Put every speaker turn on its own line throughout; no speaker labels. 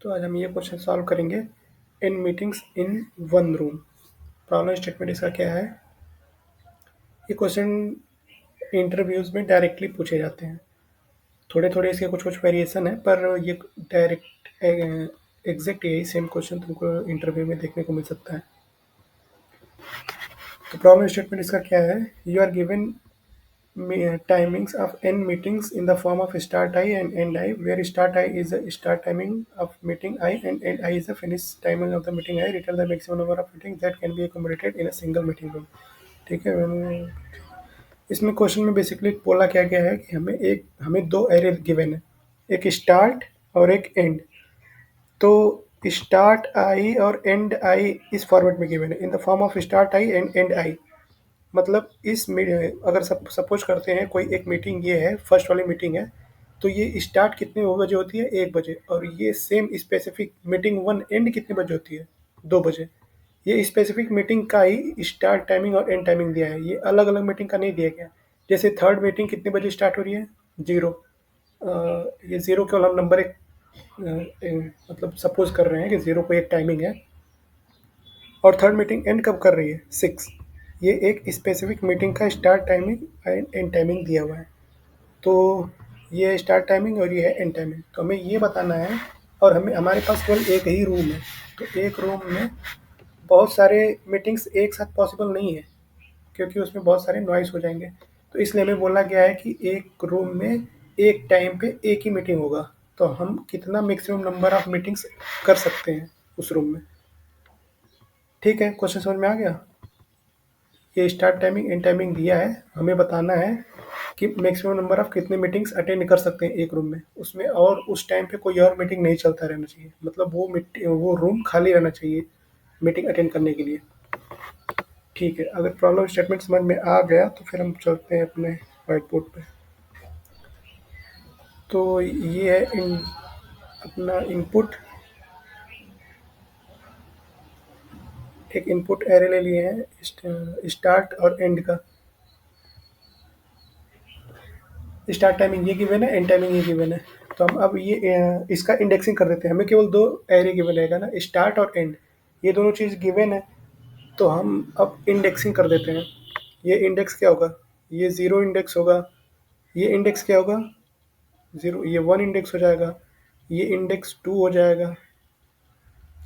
तो आज हम ये क्वेश्चन सॉल्व करेंगे in meetings in one room. Problem statement इसका क्या है? ये क्वेश्चन इंटरव्यूज में डायरेक्टली पूछे जाते हैं। थोड़े थोड़े इसके कुछ कुछ वेरिएशन है, पर ये डायरेक्ट एग्जैक्ट यही सेम क्वेश्चन तुमको इंटरव्यू में देखने को मिल सकता है। तो प्रॉब्लम स्टेटमेंट इसका क्या है? You are given timings of n meetings in the form of start I and end I, where start I is the start timing of meeting I and end I is the finish timing of the meeting I. Return the maximum number of meetings that can be accommodated in a single meeting room. ठीक है। इसमें question में basically बोला क्या गया है कि हमें दो एरे गिवन है, एक स्टार्ट और एक एंड। तो स्टार्ट आई और एंड आई इस फॉर्मेट में गिवन है, in the form of start I and and I. मतलब अगर सपोज करते हैं कोई एक मीटिंग ये है, फर्स्ट वाली मीटिंग है, तो ये स्टार्ट कितने बजे होती है? 1 बजे। और ये same specific meeting one and कितने बजे होती है? 2 बजे। ये स्पेसिफिक मीटिंग का ही स्टार्ट टाइमिंग और एंड टाइमिंग दिया है, ये अलग अलग मीटिंग का नहीं दिया गया। जैसे थर्ड मीटिंग कितने बजे स्टार्ट हो रही है? 0। ये 0 केवल हम नंबर एक मतलब सपोज कर रहे हैं कि 0 को एक टाइमिंग है। और थर्ड मीटिंग एंड कब कर रही है? 6। ये एक स्पेसिफिक मीटिंग का start timing and and timing दिया हुआ है। तो ये स्टार्ट टाइमिंग और ये है एंड टाइमिंग। तो हमें ये बताना है, और हमारे पास केवल एक ही रूम है, तो एक रूम में बहुत सारे मीटिंग्स एक साथ पॉसिबल नहीं है, क्योंकि उसमें बहुत सारे नॉइस हो जाएंगे। तो इसलिए हमें बोला गया है कि एक रूम में एक टाइम पे एक ही मीटिंग होगा। तो हम कितना मैक्सिमम नंबर ऑफ मीटिंग्स कर सकते हैं उस रूम में। ठीक है, क्वेश्चन समझ में आ गया? ये स्टार्ट टाइमिंग एंड टाइमिंग दिया है, हमें बताना है कि मैक्सिमम नंबर ऑफ कितने मीटिंग्स अटेंड कर सकते हैं एक रूम में उसमें, और उस टाइम पे कोई और मीटिंग नहीं चलता रहना चाहिए। मतलब वो रूम खाली रहना चाहिए मीटिंग अटेंड करने के लिए। ठीक है, अगर प्रॉब्लम स्टेटमेंट समझ में आ गया तो फिर हम चलते हैं अपने व्हाइट बोर्ड पे। तो ये है अपना इनपुट। एक इनपुट एरे ले लिए हैं स्टार्ट और एंड का। स्टार्ट टाइमिंग ये गिवन है, एंड टाइमिंग ये गिवन है। तो हम अब इसका इंडेक्सिंग कर देते हैं। हमें केवल दो एरे गिवन रहेगा ना, स्टार्ट और एंड, ये दोनों चीज़ गिवन है। तो हम अब इंडेक्सिंग कर देते हैं। ये इंडेक्स क्या होगा? ये 0 इंडेक्स होगा। ये इंडेक्स क्या होगा? 0। ये 1 इंडेक्स हो जाएगा। ये इंडेक्स 2 हो जाएगा।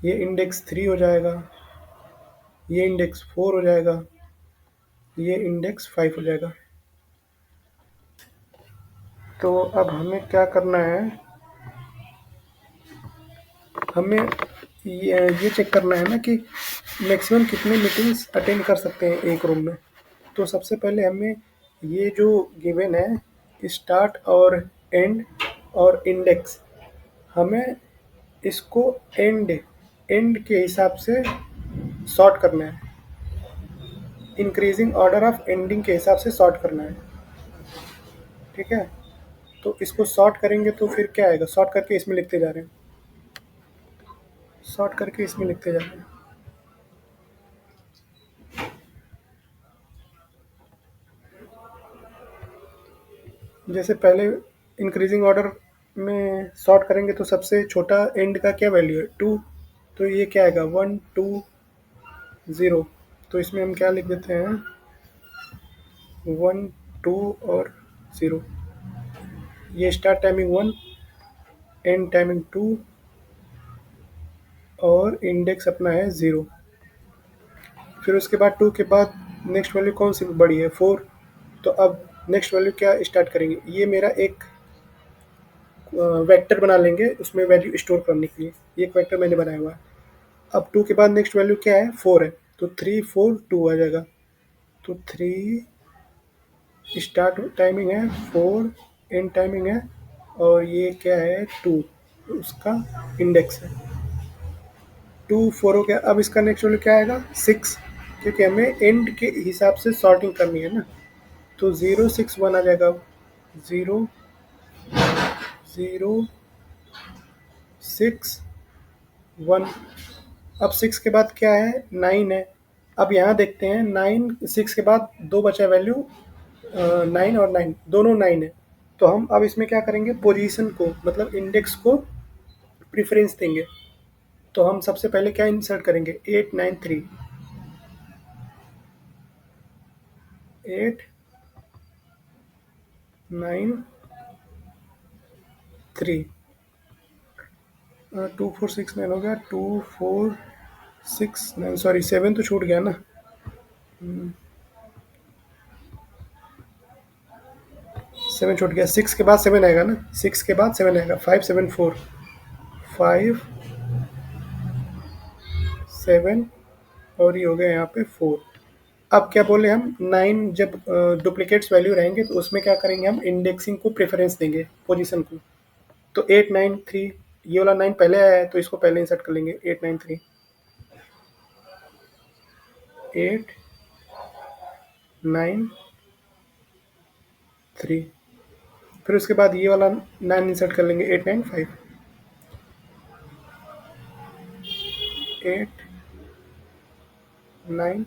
ये इंडेक्स 3 हो जाएगा। ये इंडेक्स 4 हो जाएगा। ये इंडेक्स 5 हो जाएगा। तो अब हमें क्या करना है? हमें ये चेक करना है ना कि मैक्सिमम कितने मीटिंग्स अटेंड कर सकते हैं एक रूम में। तो सबसे पहले हमें ये जो गिवन है स्टार्ट और एंड और इंडेक्स, हमें इसको एंड एंड के हिसाब से सॉर्ट करना है, इंक्रीजिंग ऑर्डर ऑफ एंडिंग के हिसाब से सॉर्ट करना है। ठीक है, तो इसको सॉर्ट करेंगे तो फिर क्या आएगा? सॉर्ट करके इसमें लिखते जा रहे हैं, सॉर्ट करके इसमें लिखते जा रहे हैं। जैसे पहले इंक्रीजिंग ऑर्डर में सॉर्ट करेंगे तो सबसे छोटा एंड का क्या वैल्यू है? 2। तो ये क्या आएगा? 1 2 0। तो इसमें हम क्या लिख देते हैं? 1 2 और 0। ये स्टार्ट टाइमिंग 1, एंड टाइमिंग 2, और इंडेक्स अपना है 0। फिर उसके बाद 2 के बाद नेक्स्ट वैल्यू कौन सी बड़ी है? 4। तो अब नेक्स्ट वैल्यू क्या स्टार्ट करेंगे? ये मेरा एक वेक्टर बना लेंगे उसमें वैल्यू स्टोर करने के लिए। ये एक वेक्टर मैंने बनाया हुआ है। अब 2 के बाद नेक्स्ट वैल्यू क्या है? 4 है। तो 3 4 2 आ जाएगा। तो 3 स्टार्ट टाइमिंग है, 4 एंड टाइमिंग है, और ये क्या है? 2 उसका इंडेक्स है। 2 4 हो गया। अब इसका नेक्स्ट वैल्यू क्या आएगा? 6, क्योंकि हमें एंड के हिसाब से सॉर्टिंग करनी है ना। तो 0 6 1 आ जाएगा। 0 0 6 1। अब 6 के बाद क्या है? 9 है। अब यहाँ देखते हैं 9 6 के बाद 2 बचा वैल्यू, 9 और 9 दोनों 9 है। तो हम अब इसमें क्या करेंगे? पोजीशन को, मतलब इंडेक्स को प्रेफरेंस देंगे। तो हम सबसे पहले क्या इंसर्ट करेंगे, 893, 893, 2469 हो गया, 2469, सॉरी 7 तो छूट गया ना। 7 छूट गया, 6 के बाद 7 आएगा ना, 6 के बाद 7 आएगा, 574, 57, और ये हो गया यहाँ पे 4। अब क्या बोले हम, 9 जब डुप्लीकेट्स वैल्यू रहेंगे तो उसमें क्या करेंगे, हम इंडेक्सिंग को प्रेफरेंस देंगे, पोजीशन को। तो 893, ये वाला 9 पहले आया है तो इसको पहले इंसर्ट कर लेंगे, 893, 893। फिर उसके बाद ये वाला 9 इंसर्ट कर लेंगे, 895, 895।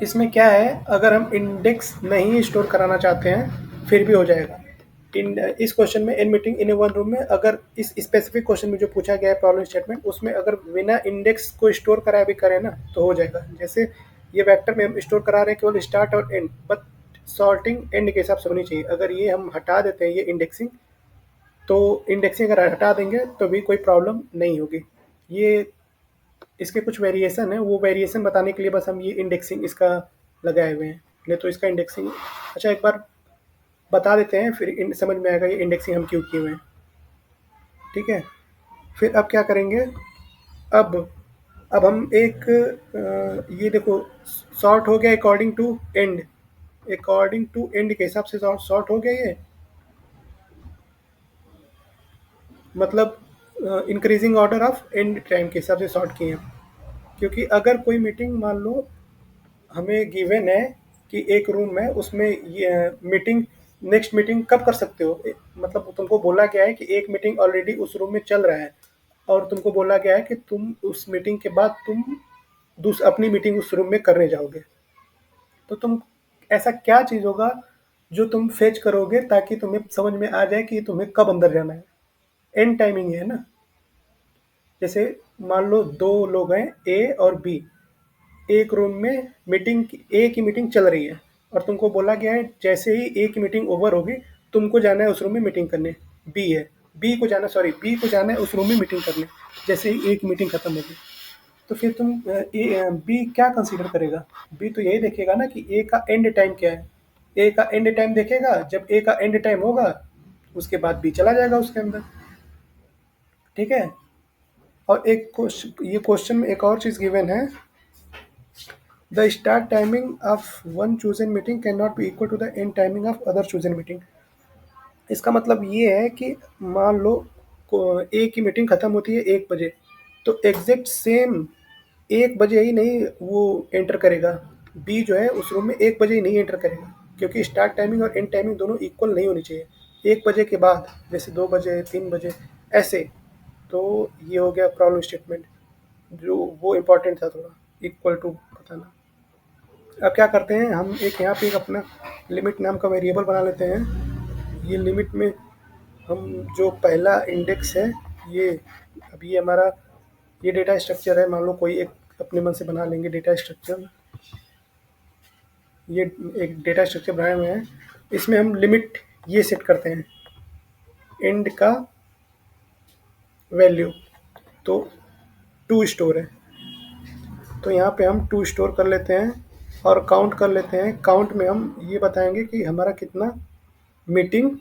इसमें क्या है, अगर हम इंडेक्स नहीं स्टोर कराना चाहते हैं फिर भी हो जाएगा। इन इस क्वेश्चन में, in meeting in one room में, अगर इस स्पेसिफिक क्वेश्चन में जो पूछा गया है प्रॉब्लम स्टेटमेंट, उसमें अगर बिना इंडेक्स को स्टोर कराए भी करें ना तो हो जाएगा। जैसे ये वेक्टर में हम स्टोर करा रहे हैं केवल स्टार्ट और एंड, बट सॉर्टिंग एंड के हिसाब से होनी चाहिए। अगर ये हम हटा देते हैं ये इंडेक्सिंग, तो इंडेक्सिंग अगर हटा देंगे तो भी कोई प्रॉब्लम नहीं होगी। ये इसके कुछ वेरिएशन है, वो वेरिएशन बताने के लिए बस हम ये इंडेक्सिंग इसका लगाए हुए हैं, नहीं तो इसका इंडेक्सिंग। अच्छा, एक बार बता देते हैं फिर समझ में आएगा ये इंडेक्सिंग हम क्यों किए हुए हैं। ठीक है, फिर अब क्या करेंगे, अब अब हम एक ये देखो, सॉर्ट हो गया according to end, according to end के हिसाब से सॉर्ट हो गया ये, मतलब increasing order of end time के हिसाब से सॉर्ट किए हैं। क्योंकि अगर कोई मीटिंग मान लो हमें गिवन है कि एक रूम है, उसमें ये मीटिंग, नेक्स्ट मीटिंग कब कर सकते हो, मतलब तुमको बोला गया है कि एक मीटिंग ऑलरेडी उस रूम में चल रहा है, और तुमको बोला गया है कि तुम उस मीटिंग के बाद तुम अपनी मीटिंग उस रूम में करने जाओगे। तो तुम, ऐसा क्या चीज़ होगा जो तुम फेच करोगे ताकि तुम्हें समझ में आ जाए कि तुम्हें कब अंदर जाना है। एंड टाइमिंग है ना। जैसे मान लो दो लोग हैं, ए और बी, एक रूम में मीटिंग, ए की मीटिंग चल रही है, और तुमको बोला गया है जैसे ही ए की मीटिंग ओवर होगी तुमको जाना है उस रूम में मीटिंग करने। बी है, बी को जाना है उस रूम में मीटिंग करने जैसे ही ए की मीटिंग खत्म होगी। तो फिर तुम बी क्या कंसीडर करेगा, बी तो यही देखेगा ना कि ए का एंड टाइम क्या है। ए का एंड टाइम देखेगा, जब ए का एंड टाइम होगा उसके बाद बी चला जाएगा उसके अंदर। ठीक है। और एक क्वेश्चन, ये क्वेश्चन में एक और चीज़ गिवन है, the start timing of one chosen meeting cannot be equal to the end timing of other chosen meeting. इसका मतलब ये है कि मान लो ए की मीटिंग खत्म होती है 1 बजे, तो एग्जैक्ट सेम 1 बजे ही नहीं वो एंटर करेगा, बी जो है उस रूम में 1 बजे ही नहीं एंटर करेगा, क्योंकि स्टार्ट टाइमिंग और एंड टाइमिंग दोनों इक्वल नहीं होनी चाहिए। 1 बजे के बाद जैसे 2 बजे, 3 बजे, ऐसे। तो ये हो गया प्रॉब्लम स्टेटमेंट, जो वो इम्पोर्टेंट था थोड़ा, इक्वल टू बताना। अब क्या करते हैं, हम एक यहाँ पे एक अपना लिमिट नाम का वेरिएबल बना लेते हैं। ये लिमिट में हम जो पहला इंडेक्स है, ये अब ये हमारा ये डेटा स्ट्रक्चर है, मान लो कोई एक अपने मन से बना लेंगे डेटा स्ट्रक्चर। ये एक डेटा स्ट्रक्चर बनाए हुए हैं, इसमें हम लिमिट ये सेट करते हैं, एंड का वैल्यू तो टू स्टोर है, तो यहाँ पे हम टू स्टोर कर लेते हैं और काउंट कर लेते हैं। काउंट में हम ये बताएंगे कि हमारा कितना मीटिंग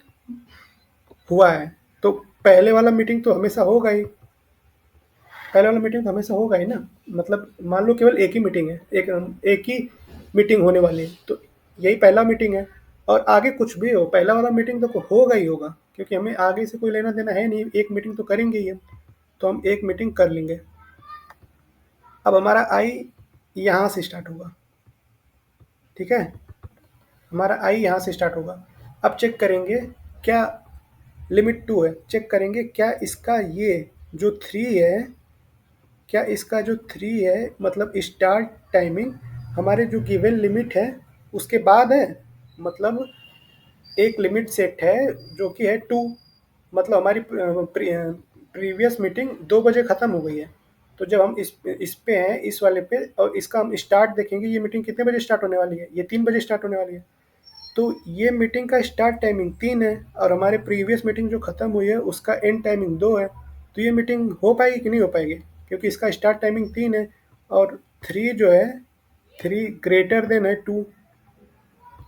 हुआ है। तो पहले वाला मीटिंग तो हमेशा होगा ही, पहले वाला मीटिंग तो हमेशा होगा ही ना। मतलब मान लो केवल एक ही मीटिंग है, एक ही मीटिंग होने वाली है, तो यही पहला मीटिंग है। और आगे कुछ भी हो, पहला वाला मीटिंग तो होगा ही होगा, क्योंकि हमें आगे से कोई लेना देना है नहीं, एक मीटिंग तो करेंगे ही हम। तो हम एक मीटिंग कर लेंगे। अब हमारा आई यहाँ से स्टार्ट होगा। ठीक है, हमारा आई यहाँ से स्टार्ट होगा। अब चेक करेंगे क्या, लिमिट टू है, चेक करेंगे क्या इसका ये जो थ्री है, क्या इसका जो थ्री है मतलब स्टार्ट टाइमिंग हमारे जो गिवन लिमिट है उसके बाद है। मतलब एक लिमिट सेट है जो कि है 2, मतलब हमारी प्रीवियस मीटिंग 2 बजे ख़त्म हो गई है। तो जब हम इस पे हैं, इस वाले पे, और इसका हम स्टार्ट देखेंगे, ये मीटिंग कितने बजे स्टार्ट होने वाली है? ये 3 बजे स्टार्ट होने वाली है। तो ये मीटिंग का स्टार्ट टाइमिंग 3 है और हमारे प्रीवियस मीटिंग जो ख़त्म हुई है उसका एंड टाइमिंग 2 है। तो ये मीटिंग हो पाएगी कि नहीं हो पाएगी? क्योंकि इसका स्टार्ट टाइमिंग 3 है और 3 जो है, 3 ग्रेटर देन है 2,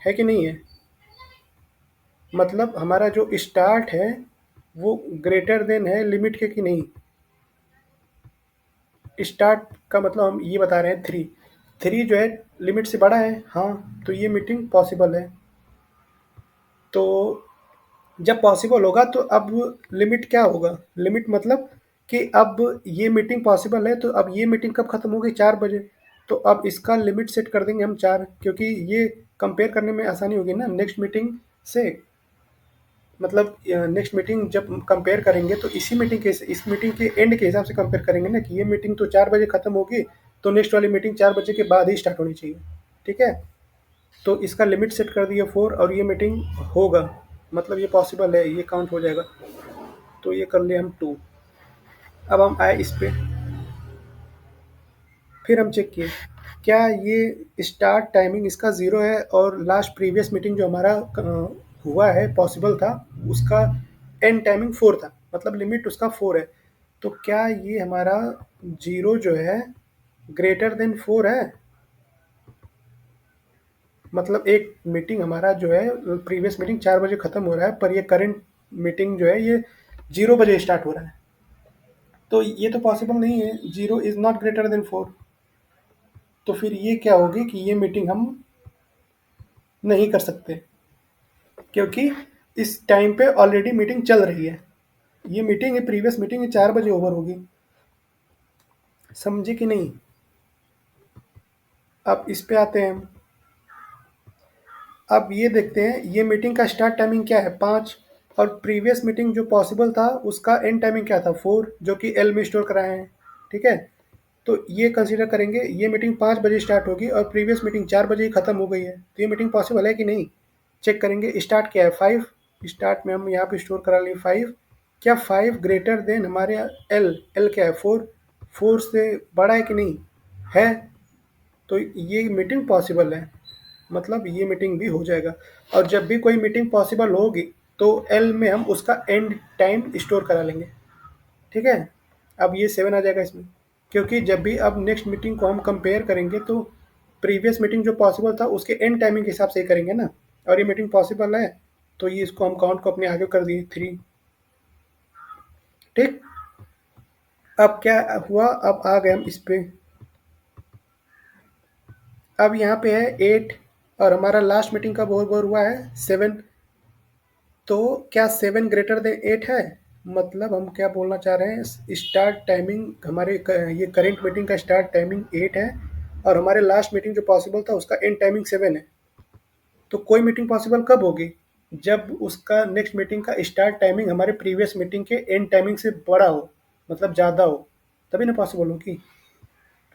है कि नहीं है? मतलब हमारा जो स्टार्ट है वो ग्रेटर देन है लिमिट के कि नहीं? स्टार्ट का मतलब हम ये बता रहे हैं 3, 3 जो है लिमिट से बड़ा है, हाँ, तो ये मीटिंग पॉसिबल है। तो जब पॉसिबल होगा तो अब लिमिट क्या होगा? लिमिट मतलब कि अब ये मीटिंग पॉसिबल है तो अब ये मीटिंग कब खत्म होगी? 4 बजे। तो अब इसका लिमिट सेट कर देंगे हम 4, क्योंकि ये कंपेयर करने में आसानी होगी ना नेक्स्ट मीटिंग से। मतलब नेक्स्ट मीटिंग जब कंपेयर करेंगे तो इसी मीटिंग के, इस मीटिंग के एंड के हिसाब से कंपेयर करेंगे ना, कि ये मीटिंग तो 4 बजे खत्म होगी, तो नेक्स्ट वाली मीटिंग 4 बजे के बाद ही स्टार्ट होनी चाहिए। ठीक है? तो इसका लिमिट सेट कर दिया 4 और ये मीटिंग होगा, मतलब ये पॉसिबल है, ये काउंट हो जाएगा। तो ये कर लिया हम 2। अब हम आए इस पे, फिर हम चेक किए क्या ये स्टार्ट टाइमिंग इसका 0 है और लास्ट प्रीवियस मीटिंग जो हमारा हुआ है पॉसिबल था, उसका एंड टाइमिंग 4 था, मतलब लिमिट उसका 4 है। तो क्या ये हमारा 0 जो है ग्रेटर देन 4 है? मतलब एक मीटिंग हमारा जो है प्रीवियस मीटिंग 4 बजे खत्म हो रहा है, पर ये करंट मीटिंग जो है ये 0 बजे स्टार्ट हो रहा है। तो ये तो पॉसिबल नहीं है, 0 इज़ नॉट ग्रेटर देन 4। तो फिर ये क्या होगी कि ये मीटिंग हम नहीं कर सकते, क्योंकि इस टाइम पे ऑलरेडी मीटिंग चल रही है। ये मीटिंग है, प्रीवियस मीटिंग है, 4 बजे ओवर होगी। समझे कि नहीं? अब इस पे आते हैं हम। अब ये देखते हैं ये मीटिंग का स्टार्ट टाइमिंग क्या है? 5, और प्रीवियस मीटिंग जो पॉसिबल था उसका एंड टाइमिंग क्या था? 4, जो कि एल में स्टोर कराए हैं। ठीक है? तो ये कंसीडर करेंगे, ये मीटिंग 5 बजे स्टार्ट होगी और प्रीवियस मीटिंग 4 बजे ही खत्म हो गई है, तो ये मीटिंग पॉसिबल है कि नहीं? चेक करेंगे। स्टार्ट क्या है? 5। स्टार्ट में हम यहाँ पे स्टोर करा लिए 5। क्या 5 ग्रेटर देन हमारे एल? एल क्या है? 4। 4 से बड़ा है कि नहीं? है। तो ये मीटिंग पॉसिबल है, मतलब ये मीटिंग भी हो जाएगा। और जब भी कोई मीटिंग पॉसिबल होगी तो एल में हम उसका एंड टाइम स्टोर करा लेंगे। ठीक है? अब ये 7 आ जाएगा इसमें, क्योंकि जब भी अब नेक्स्ट मीटिंग को हम कंपेयर करेंगे तो प्रीवियस मीटिंग जो पॉसिबल था उसके एंड टाइमिंग के हिसाब से ही करेंगे ना, और ये मीटिंग पॉसिबल है तो ये इसको हम काउंट को अपने आगे कर दिए 3। ठीक। अब क्या हुआ? अब आ गए हम इस पे। अब यहाँ पे है 8 और हमारा लास्ट मीटिंग कब ओवर हुआ है? 7। तो क्या 7 ग्रेटर देन 8 है? मतलब हम क्या बोलना चाह रहे हैं, स्टार्ट टाइमिंग हमारे ये करेंट मीटिंग का स्टार्ट टाइमिंग 8 है और हमारे लास्ट मीटिंग जो पॉसिबल था उसका एंड टाइमिंग 7 है। तो कोई मीटिंग पॉसिबल कब होगी? जब उसका नेक्स्ट मीटिंग का स्टार्ट टाइमिंग हमारे प्रीवियस मीटिंग के एंड टाइमिंग से बड़ा हो, मतलब ज़्यादा हो, तभी ना पॉसिबल होगी।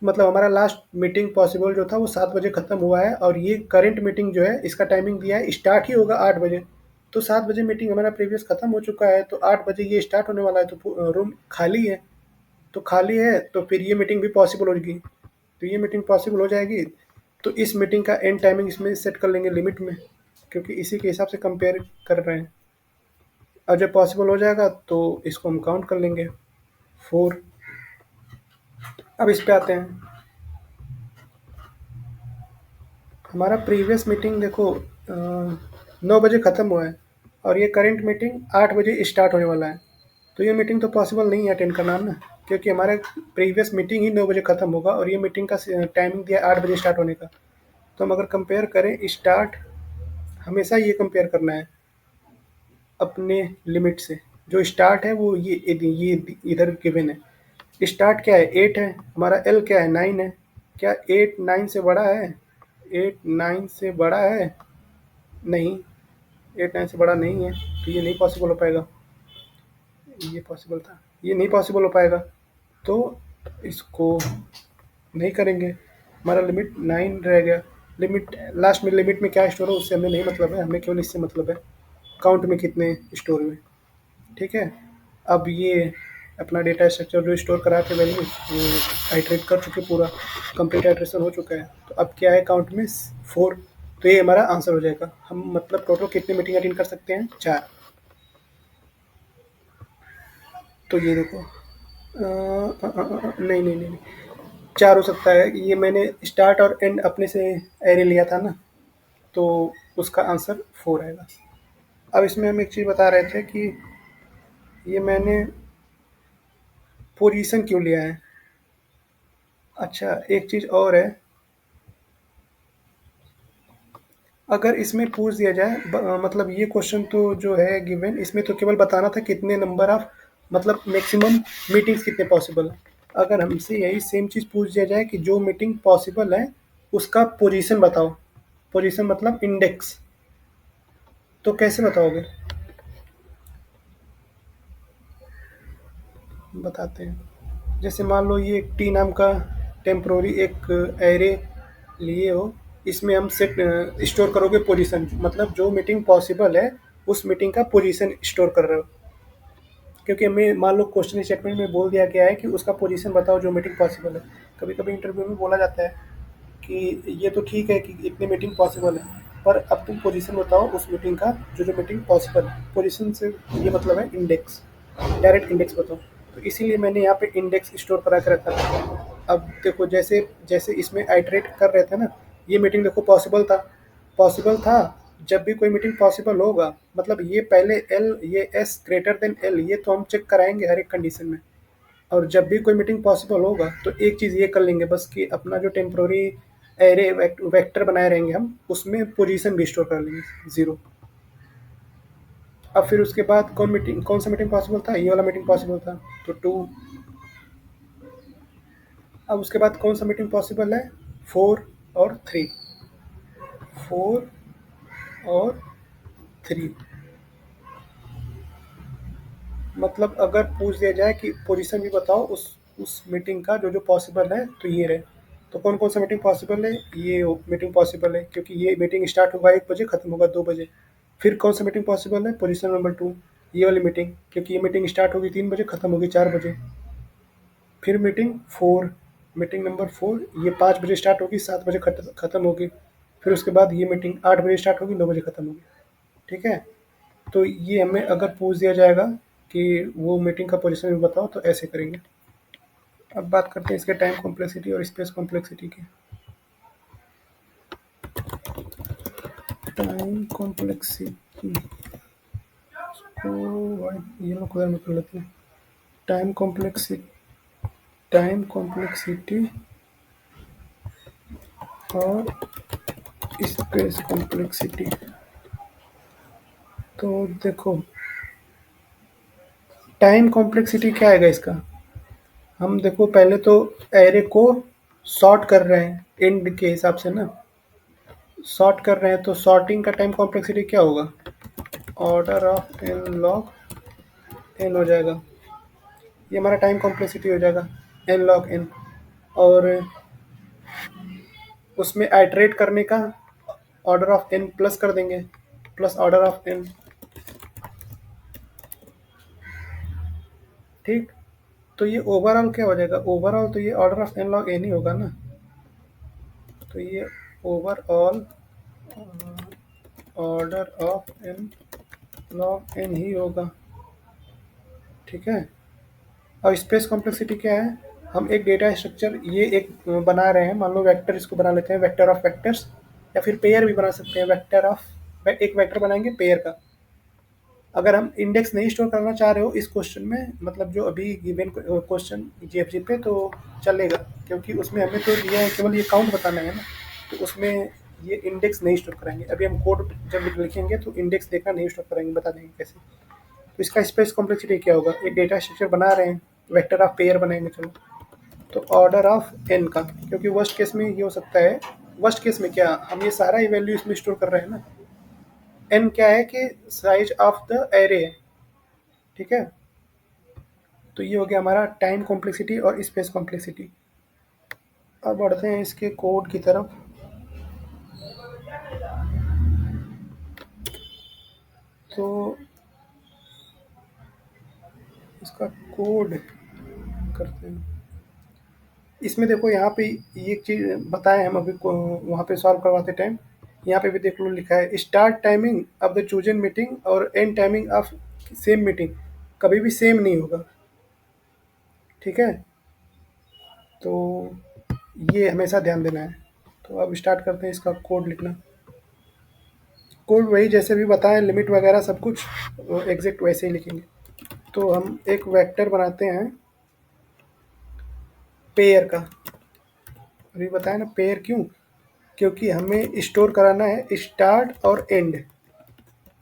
मतलब हमारा लास्ट मीटिंग पॉसिबल जो था वो 7 बजे ख़त्म हुआ है और ये करंट मीटिंग जो है इसका टाइमिंग दिया है स्टार्ट ही होगा 8 बजे। तो 7 बजे मीटिंग हमारा प्रीवियस ख़त्म हो चुका है, तो 8 बजे ये स्टार्ट होने वाला है, तो रूम खाली है। तो खाली है तो फिर ये मीटिंग भी पॉसिबल होगी। तो ये मीटिंग पॉसिबल हो जाएगी, तो इस मीटिंग का एंड टाइमिंग इसमें सेट कर लेंगे लिमिट में, क्योंकि इसी के हिसाब से कंपेयर कर रहे हैं। और जब पॉसिबल हो जाएगा तो इसको हम काउंट कर लेंगे 4। अब इस पे आते हैं। हमारा प्रीवियस मीटिंग देखो 9 बजे ख़त्म हुआ है और ये करंट मीटिंग 8 बजे स्टार्ट होने वाला है। तो ये मीटिंग तो पॉसिबल नहीं है अटेंड करना ना, क्योंकि हमारा प्रीवियस मीटिंग ही 9 बजे ख़त्म होगा और ये मीटिंग का टाइमिंग दिया है 8 बजे स्टार्ट होने का। तो हम अगर कंपेयर करें स्टार्ट, हमेशा ये कंपेयर करना है अपने लिमिट से। जो स्टार्ट है वो ये इधर गिवन है। स्टार्ट क्या है? 8 है। हमारा एल क्या है? 9 है। क्या 8 9 से बड़ा है? 8 9 से बड़ा है? नहीं, 8 9 से बड़ा नहीं है, तो ये नहीं पॉसिबल हो पाएगा। ये पॉसिबल था, ये नहीं पॉसिबल हो पाएगा, तो इसको नहीं करेंगे। हमारा लिमिट 9 रह गया। लिमिट लास्ट में लिमिट में क्या स्टोर हो उससे हमें नहीं मतलब है, हमें केवल इससे मतलब है। काउंट में कितने स्टोर हुए। ठीक है। अब ये अपना डेटा स्ट्रक्चर जो स्टोर करा थे वैल्यू वो आइटरेट कर चुके पूरा, कंप्लीट आइटरेशन हो चुका है। तो अब क्या है काउंट में 4। तो ये हमारा आंसर हो जाएगा। हम मतलब टोटल कितनी मीटिंग अटेंड कर सकते हैं, 4। तो ये देखो नहीं नहीं नहीं नहीं, 4 हो सकता है। ये मैंने स्टार्ट और एंड अपने से एरे लिया था ना, तो उसका आंसर 4 आएगा। अब इसमें हम एक चीज़ बता रहे थे कि ये मैंने पोजीशन क्यों लिया है। अच्छा, एक चीज़ और है, अगर इसमें पूछ दिया जाए मतलब ये क्वेश्चन तो जो है गिवन, इसमें तो केवल बताना था कितने नंबर ऑफ मतलब मैक्सिमम मीटिंग्स कितने पॉसिबल है। अगर हमसे यही सेम चीज़ पूछ दिया जाए कि जो मीटिंग पॉसिबल है उसका पोजीशन बताओ, पोजीशन मतलब इंडेक्स, तो कैसे बताओगे। बताते हैं। जैसे मान लो ये टी नाम का टेम्प्रोरी एक एरे लिए हो, इसमें हम सेट स्टोर करोगे पोजीशन, मतलब जो मीटिंग पॉसिबल है उस मीटिंग का पोजीशन स्टोर कर रहे हो। क्योंकि हमें मान लो क्वेश्चन स्टेटमेंट में बोल दिया गया है कि उसका पोजीशन बताओ जो मीटिंग पॉसिबल है। कभी कभी इंटरव्यू में बोला जाता है कि ये तो ठीक है कि इतनी मीटिंग पॉसिबल है, पर अब तुम पोजीशन बताओ उस मीटिंग का जो जो मीटिंग पॉसिबल है। पोजीशन से ये मतलब है इंडेक्स, डायरेक्ट इंडेक्स बताओ। तो इसीलिए मैंने यहाँ पे इंडेक्स स्टोर करा के रखा था। अब देखो जैसे जैसे इसमें आइटरेट कर रहे थे ना, ये मीटिंग देखो पॉसिबल था, पॉसिबल था। जब भी कोई मीटिंग पॉसिबल होगा मतलब ये पहले एल ये एस ग्रेटर देन एल, ये तो हम चेक कराएंगे हर एक कंडीशन में। और जब भी कोई मीटिंग पॉसिबल होगा तो एक चीज़ ये कर लेंगे बस कि अपना जो टेम्प्रोरी एरे वेक्टर बनाए रहेंगे हम, उसमें पोजीशन भी स्टोर कर लेंगे 0। अब फिर उसके बाद कौन सा मीटिंग पॉसिबल था, ये वाला मीटिंग पॉसिबल था, तो 2। अब उसके बाद कौन सा मीटिंग पॉसिबल है, 4 और 3, 4 और 3। मतलब अगर पूछ दिया जाए कि पोजीशन भी बताओ उस मीटिंग का जो जो पॉसिबल है तो ये रहे। तो कौन कौन सा मीटिंग पॉसिबल है, ये मीटिंग पॉसिबल है क्योंकि ये मीटिंग स्टार्ट होगा 1 बजे, खत्म होगा 2 बजे। फिर कौन सा मीटिंग पॉसिबल है, पोजीशन नंबर 2, ये वाली मीटिंग, क्योंकि ये मीटिंग स्टार्ट होगी 3 बजे, खत्म होगी 4 बजे। फिर मीटिंग 4, मीटिंग नंबर 4, ये 5 बजे स्टार्ट होगी, 7 बजे खत्म होगी। फिर उसके बाद ये मीटिंग 8 बजे स्टार्ट होगी, 9 बजे खत्म होगी। ठीक है। तो ये हमें अगर पूछ दिया जाएगा कि वो मीटिंग का पोजीशन भी बताओ तो ऐसे करेंगे। अब बात करते हैं इसके टाइम कॉम्प्लेक्सिटी और स्पेस कॉम्प्लेक्सिटी की। टाइम कॉम्प्लेक्सिटी को ये लोग उधर में कर लेते हैं। टाइम कॉम्प्लेक्सिटी, टाइम कॉम्प्लेक्सिटी और स्पेस कॉम्प्लेक्सिटी। तो देखो टाइम कॉम्प्लेक्सिटी क्या आएगा इसका। हम देखो पहले तो एरे को सॉर्ट कर रहे हैं एंड के हिसाब से ना, सॉर्ट कर रहे हैं तो सॉर्टिंग का टाइम कॉम्प्लेक्सिटी क्या होगा, order of N log n हो जाएगा। ये हमारा टाइम कॉम्प्लेक्सिटी हो जाएगा, एन लॉग एन। और उसमें आइटरेट करने का ऑर्डर ऑफ एन प्लस कर देंगे, प्लस ऑर्डर ऑफ एन। ठीक। तो ये ओवरऑल क्या हो जाएगा, ओवरऑल तो ये order of N log N ही होगा ना। तो ये overall order of N log N ही होगा। ठीक है। और स्पेस कॉम्प्लेक्सिटी क्या है, हम एक डेटा स्ट्रक्चर ये एक बना रहे हैं, मान लो वेक्टर, इसको बना लेते हैं वेक्टर ऑफ वेक्टर्स, या फिर पेयर भी बना सकते हैं, वेक्टर ऑफ एक वेक्टर बनाएंगे पेयर का। अगर हम इंडेक्स नहीं स्टोर करना चाह रहे हो इस क्वेश्चन में, मतलब जो अभी गिवन क्वेश्चन जीएफजी पे, तो चलेगा, क्योंकि उसमें हमें तो दिया है केवल ये काउंट बताना है ना। तो उसमें ये इंडेक्स नहीं स्टोर कराएंगे। अभी हम कोड जब लिखेंगे तो इंडेक्स देखना नहीं स्टोर कराएंगे, बता देंगे कैसे। तो इसका स्पेस कॉम्प्लेक्सिटी क्या होगा, एक डेटा स्ट्रक्चर बना रहे हैं, वेक्टर ऑफ पेयर बनाएंगे चलो, तो ऑर्डर ऑफ एन का, क्योंकि वर्स्ट केस में ये हो सकता है। वर्स्ट केस में क्या, हम ये सारा ही वैल्यू इसमें स्टोर कर रहे हैं ना। एन क्या है कि साइज ऑफ द एरे है। ठीक है। तो ये हो गया हमारा टाइम कॉम्प्लेक्सिटी और स्पेस कॉम्प्लेक्सिटी। अब बढ़ते हैं इसके कोड की तरफ। तो इसका कोड करते हैं। इसमें देखो यहाँ पे ये एक चीज़ बताएं हम अभी को वहाँ पे सॉल्व करवाते टाइम। यहाँ पे भी देख लो लिखा है start timing of the chosen meeting और end timing of same meeting कभी भी सेम नहीं होगा। ठीक है, तो ये हमेशा ध्यान देना है। तो अब स्टार्ट करते हैं इसका कोड लिखना। कोड वही जैसे भी बताएं, लिमिट वगैरह सब कुछ एग्जैक्ट वैसे ही लिखेंगे। तो हम एक वेक्टर बनाते हैं पेयर का। अभी बताया ना पेयर क्यों, क्योंकि हमें स्टोर कराना है स्टार्ट और एंड।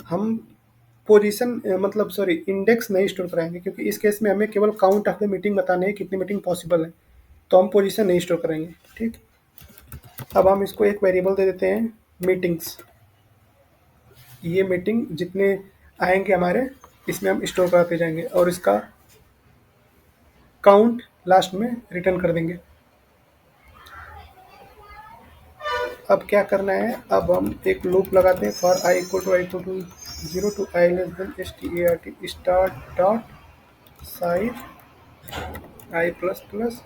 हम पोजीशन मतलब सॉरी इंडेक्स नहीं स्टोर कराएंगे, क्योंकि इस केस में हमें केवल काउंट ऑफ द मीटिंग बताने हैं कितनी मीटिंग पॉसिबल है, तो हम पोजीशन नहीं स्टोर करेंगे। ठीक, अब हम इसको एक वेरिएबल दे देते हैं मीटिंग्स। ये मीटिंग जितने आएंगे हमारे इसमें हम स्टोर कराते जाएंगे और इसका काउंट लास्ट में रिटर्न कर देंगे। अब क्या करना है, अब हम एक लूप लगाते हैं for i = 0 to i less than start start dot size i plus plus.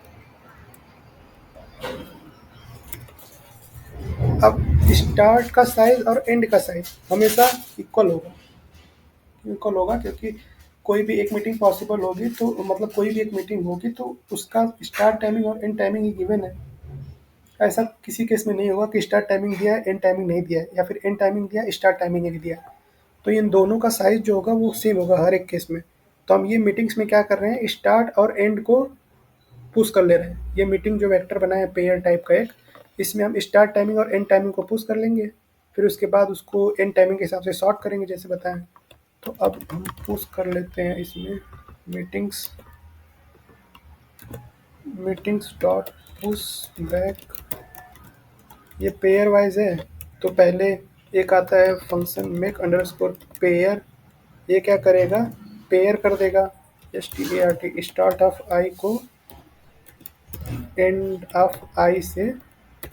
अब स्टार्ट का साइज और एंड का साइज हमेशा इक्वल होगा, क्योंकि कोई भी एक मीटिंग पॉसिबल होगी तो मतलब कोई भी एक मीटिंग होगी तो उसका स्टार्ट टाइमिंग और एंड टाइमिंग ही गिवन है। ऐसा किसी केस में नहीं होगा कि स्टार्ट टाइमिंग दिया है एंड टाइमिंग नहीं दिया है, या फिर एंड टाइमिंग दिया स्टार्ट टाइमिंग नहीं दिया है। तो इन दोनों का साइज जो होगा वो सेम होगा हर एक केस में। तो हम ये मीटिंग्स में क्या कर रहे हैं, स्टार्ट और एंड को पुश कर ले रहे हैं। ये मीटिंग जो वेक्टर बना है पेयर टाइप का एक, इसमें हम स्टार्ट टाइमिंग और एंड टाइमिंग को पुश कर लेंगे, फिर उसके बाद उसको एंड टाइमिंग के हिसाब से सॉर्ट करेंगे जैसे बताएं। तो अब हम पुश कर लेते हैं इसमें meetings meetings dot push back. ये पेयर वाइज है, तो पहले एक आता है फंक्शन मेक अंडरस्कोर पेयर। ये क्या करेगा, पेयर कर देगा start स्टार्ट ऑफ आई को एंड ऑफ आई से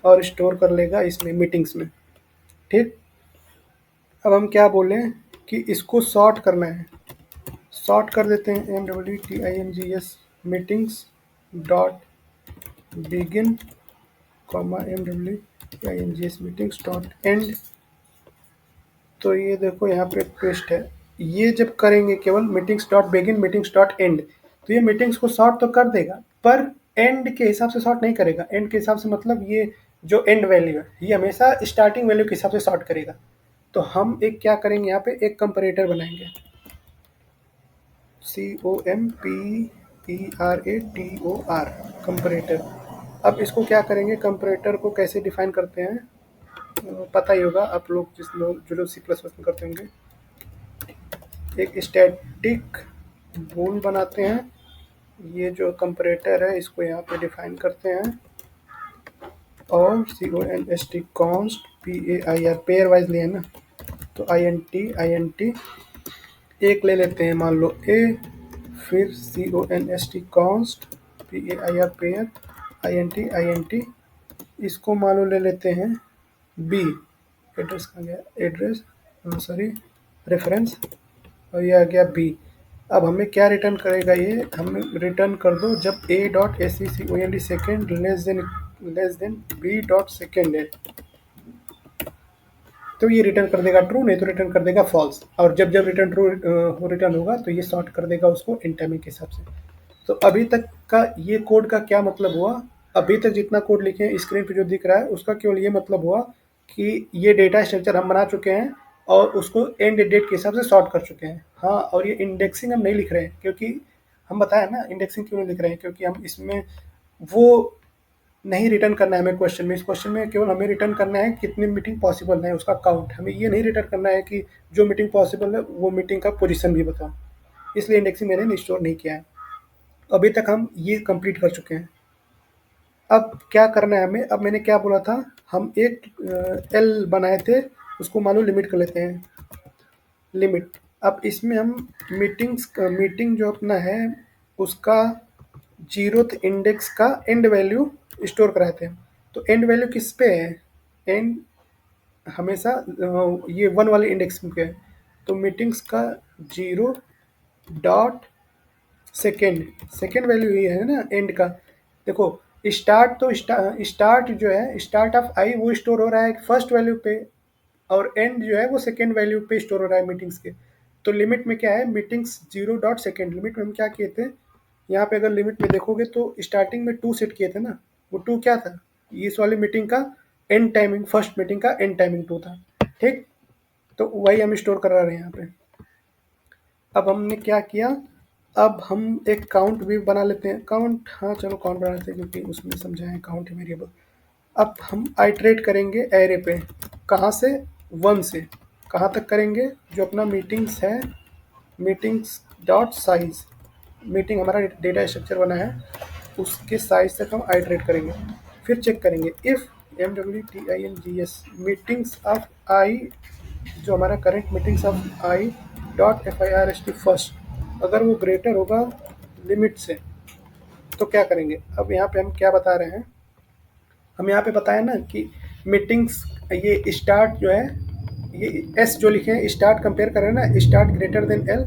और स्टोर कर लेगा इसमें मीटिंग्स में। ठीक, अब हम क्या बोले कि इसको सॉर्ट करना है। सॉर्ट कर देते हैं MWTINGS meetings dot begin MWTINGS meetings dot and. तो ये देखो यहाँ पे ट्विस्ट है, ये जब करेंगे केवल meetings dot begin meetings dot and, तो ये मीटिंग्स को सॉर्ट तो कर देगा पर एंड के हिसाब से सॉर्ट नहीं करेगा। एंड के हिसाब से मतलब ये जो एंड वैल्यू है ये हमेशा स्टार्टिंग वैल्यू के हिसाब से सॉर्ट करेगा। तो हम एक क्या करेंगे, यहाँ पे एक कंपैरेटर बनाएंगे COMPERATOR कंपैरेटर। अब इसको क्या करेंगे, कंपैरेटर को कैसे डिफाइन करते हैं पता ही होगा आप लोग, जो लोग C++ में करते होंगे। एक स्टैटिक बूल बनाते हैं, ये जो कंपैरेटर है इसको यहाँ पे डिफाइन करते हैं और CONST const PAIR pair wise लिए ना, तो INT एक ले लेते हैं मान लो A, फिर CONST const PAIR pair INT इसको मान लो ले लेते हैं B, एड्रेस कहाँ गया, एड्रेस सॉरी रेफरेंस, और ये आ गया B। अब हमें क्या रिटर्न करेगा, ये हमें रिटर्न कर दो जब A.SECOND second less than B dot second है, तो ये रिटर्न कर देगा ट्रू, नहीं तो रिटर्न कर देगा फॉल्स। और जब जब रिटर्न ट्रू रिटर्न होगा तो ये सॉर्ट कर देगा उसको इन टाइमिंग के हिसाब से। तो अभी तक का ये कोड का क्या मतलब हुआ, अभी तक जितना कोड लिखे हैं स्क्रीन पे जो दिख रहा है उसका केवल ये मतलब हुआ कि ये डेटा स्ट्रक्चर हम बना चुके हैं और उसको एंड डेट के हिसाब से सॉर्ट कर चुके हैं। हाँ, और ये इंडेक्सिंग हम नहीं लिख रहे हैं, क्योंकि हम बताया ना इंडेक्सिंग क्यों नहीं लिख रहे हैं, क्योंकि हम इसमें वो नहीं रिटर्न करना है हमें क्वेश्चन में। इस क्वेश्चन में केवल हमें रिटर्न करना है कितनी मीटिंग पॉसिबल है उसका काउंट, हमें ये नहीं रिटर्न करना है कि जो मीटिंग पॉसिबल है वो मीटिंग का पोजीशन भी बताओ। इसलिए इंडेक्सिंग मैंने स्टोर नहीं किया है। अभी तक हम ये कंप्लीट कर चुके हैं। अब क्या करना है हमें, अब मैंने क्या बोला था, हम एक एल बनाए थे, उसको मानो लिमिट कर लेते हैं लिमिट। अब इसमें हम मीटिंग जो अपना है उसका जीरोथ इंडेक्स का एंड वैल्यू स्टोर कराते हैं। तो एंड वैल्यू किस पे है, एंड हमेशा ये वन वाले इंडेक्स पे है। तो मीटिंग्स का 0 डॉट सेकेंड वैल्यू ये है ना एंड का। देखो स्टार्ट तो स्टार्ट जो है स्टार्ट ऑफ आई वो स्टोर हो रहा है फर्स्ट वैल्यू पे, और एंड जो है वो सेकेंड वैल्यू पे स्टोर हो रहा है मीटिंग्स के। तो लिमिट में क्या है मीटिंग्स 0 डॉट सेकेंड, लिमिट में हम क्या किए थे, यहाँ पे अगर लिमिट में देखोगे तो स्टार्टिंग में 2 सेट किए थे ना, वो 2 क्या था, इस वाली मीटिंग का एंड टाइमिंग, फर्स्ट मीटिंग का एंड टाइमिंग 2 था। ठीक, तो वही हम स्टोर करा रहे हैं यहाँ पे। अब हमने क्या किया, अब हम एक काउंट भी बना लेते हैं, काउंट, हाँ चलो काउंट बना लेते हैं क्योंकि उसमें समझाएं काउंट वेरिएबल। अब हम आइटरेट करेंगे एरे पे, कहाँ से, 1 से कहाँ तक करेंगे, जो अपना मीटिंग्स है, मीटिंग्स डॉट साइज, मीटिंग हमारा डेटा स्ट्रक्चर बना है उसके साइज तक हम आइटरेट करेंगे। फिर चेक करेंगे इफ़ MWTINGS मीटिंग्स ऑफ आई, जो हमारा current meetings of I dot FIRST first, अगर वो ग्रेटर होगा लिमिट से तो क्या करेंगे। अब यहाँ पे हम क्या बता रहे हैं, हम यहाँ पे बताया ना कि मीटिंग्स, ये स्टार्ट जो है, ये एस जो लिखे हैं स्टार्ट कंपेयर कर रहे हैं ना, स्टार्ट ग्रेटर देन एल,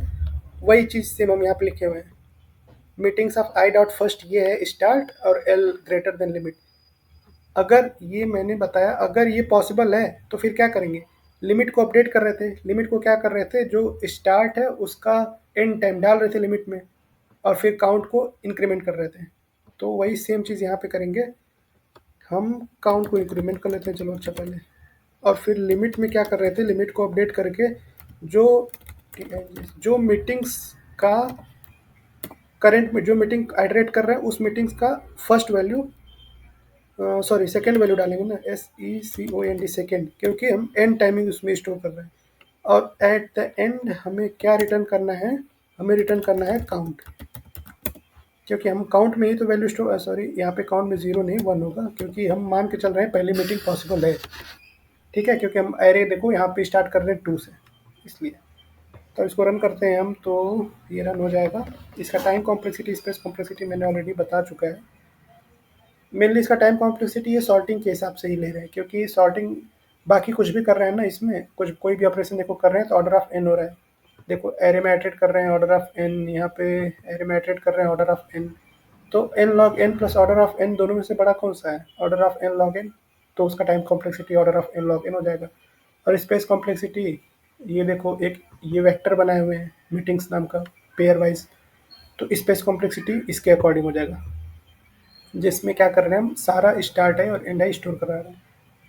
वही चीज़ सेम हम यहाँ पे लिखे हुए हैं। Meetings of I dot first ये है स्टार्ट और एल ग्रेटर देन लिमिट। अगर ये मैंने बताया अगर ये पॉसिबल है तो फिर क्या करेंगे, लिमिट को अपडेट कर रहे थे, लिमिट को क्या कर रहे थे, जो स्टार्ट है उसका एंड टाइम डाल रहे थे लिमिट में, और फिर काउंट को इंक्रीमेंट कर रहे थे। तो वही सेम चीज़ यहाँ पे करेंगे, हम काउंट को इंक्रीमेंट कर लेते हैं चलो अच्छा पहले, और फिर लिमिट में क्या कर रहे थे, लिमिट को अपडेट करके जो जो मीटिंग्स का करंट में जो मीटिंग आइटरेट कर रहे हैं उस मीटिंग्स का first value, sorry second value डालेंगे ना, SECOND सेकेंड, क्योंकि हम एंड टाइमिंग उसमें स्टोर कर रहे हैं। और एट द एंड हमें क्या रिटर्न करना है, हमें रिटर्न करना है काउंट, क्योंकि हम काउंट में ही तो वैल्यू स्टोर, सॉरी यहाँ पे काउंट में 0 नहीं 1 होगा, क्योंकि हम मान के चल रहे हैं पहली मीटिंग पॉसिबल है। ठीक है, क्योंकि हम एरे देखो यहाँ पे स्टार्ट कर रहे हैं 2 से, इसलिए। तो इसको रन करते हैं हम, तो ये रन हो जाएगा। इसका टाइम कॉम्प्लेक्सिटी स्पेस कॉम्प्लेक्सिटी मैंने ऑलरेडी बता चुका है। मेनली इसका टाइम कॉम्प्लेक्सिटी ये सॉर्टिंग के हिसाब से ही ले रहे हैं, क्योंकि सॉर्टिंग बाकी कुछ भी कर रहे हैं ना इसमें, कुछ कोई भी ऑपरेशन देखो कर रहे हैं तो ऑर्डर ऑफ एन हो रहा है। देखो एरे में आइटरेट कर रहे हैं ऑर्डर ऑफ एन, यहाँ पे एरे में आइटरेट कर रहे हैं ऑर्डर ऑफ एन, तो n log n plus order of n दोनों में से बड़ा कौन सा है, order of N log n, तो उसका time complexity order of N log n हो जाएगा। और स्पेस कॉम्प्लेक्सिटी, ये देखो एक ये वेक्टर बनाए हुए हैं मीटिंग्स नाम का पेयर वाइज, तो स्पेस कॉम्प्लेक्सिटी इसके अकॉर्डिंग हो जाएगा, जिसमें क्या कर रहे हैं हम सारा स्टार्ट है और एंड है स्टोर करा रहे हैं,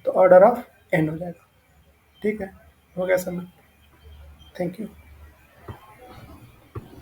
तो ऑर्डर ऑफ एन हो जाएगा। ठीक है, हो गया समझ, थैंक यू।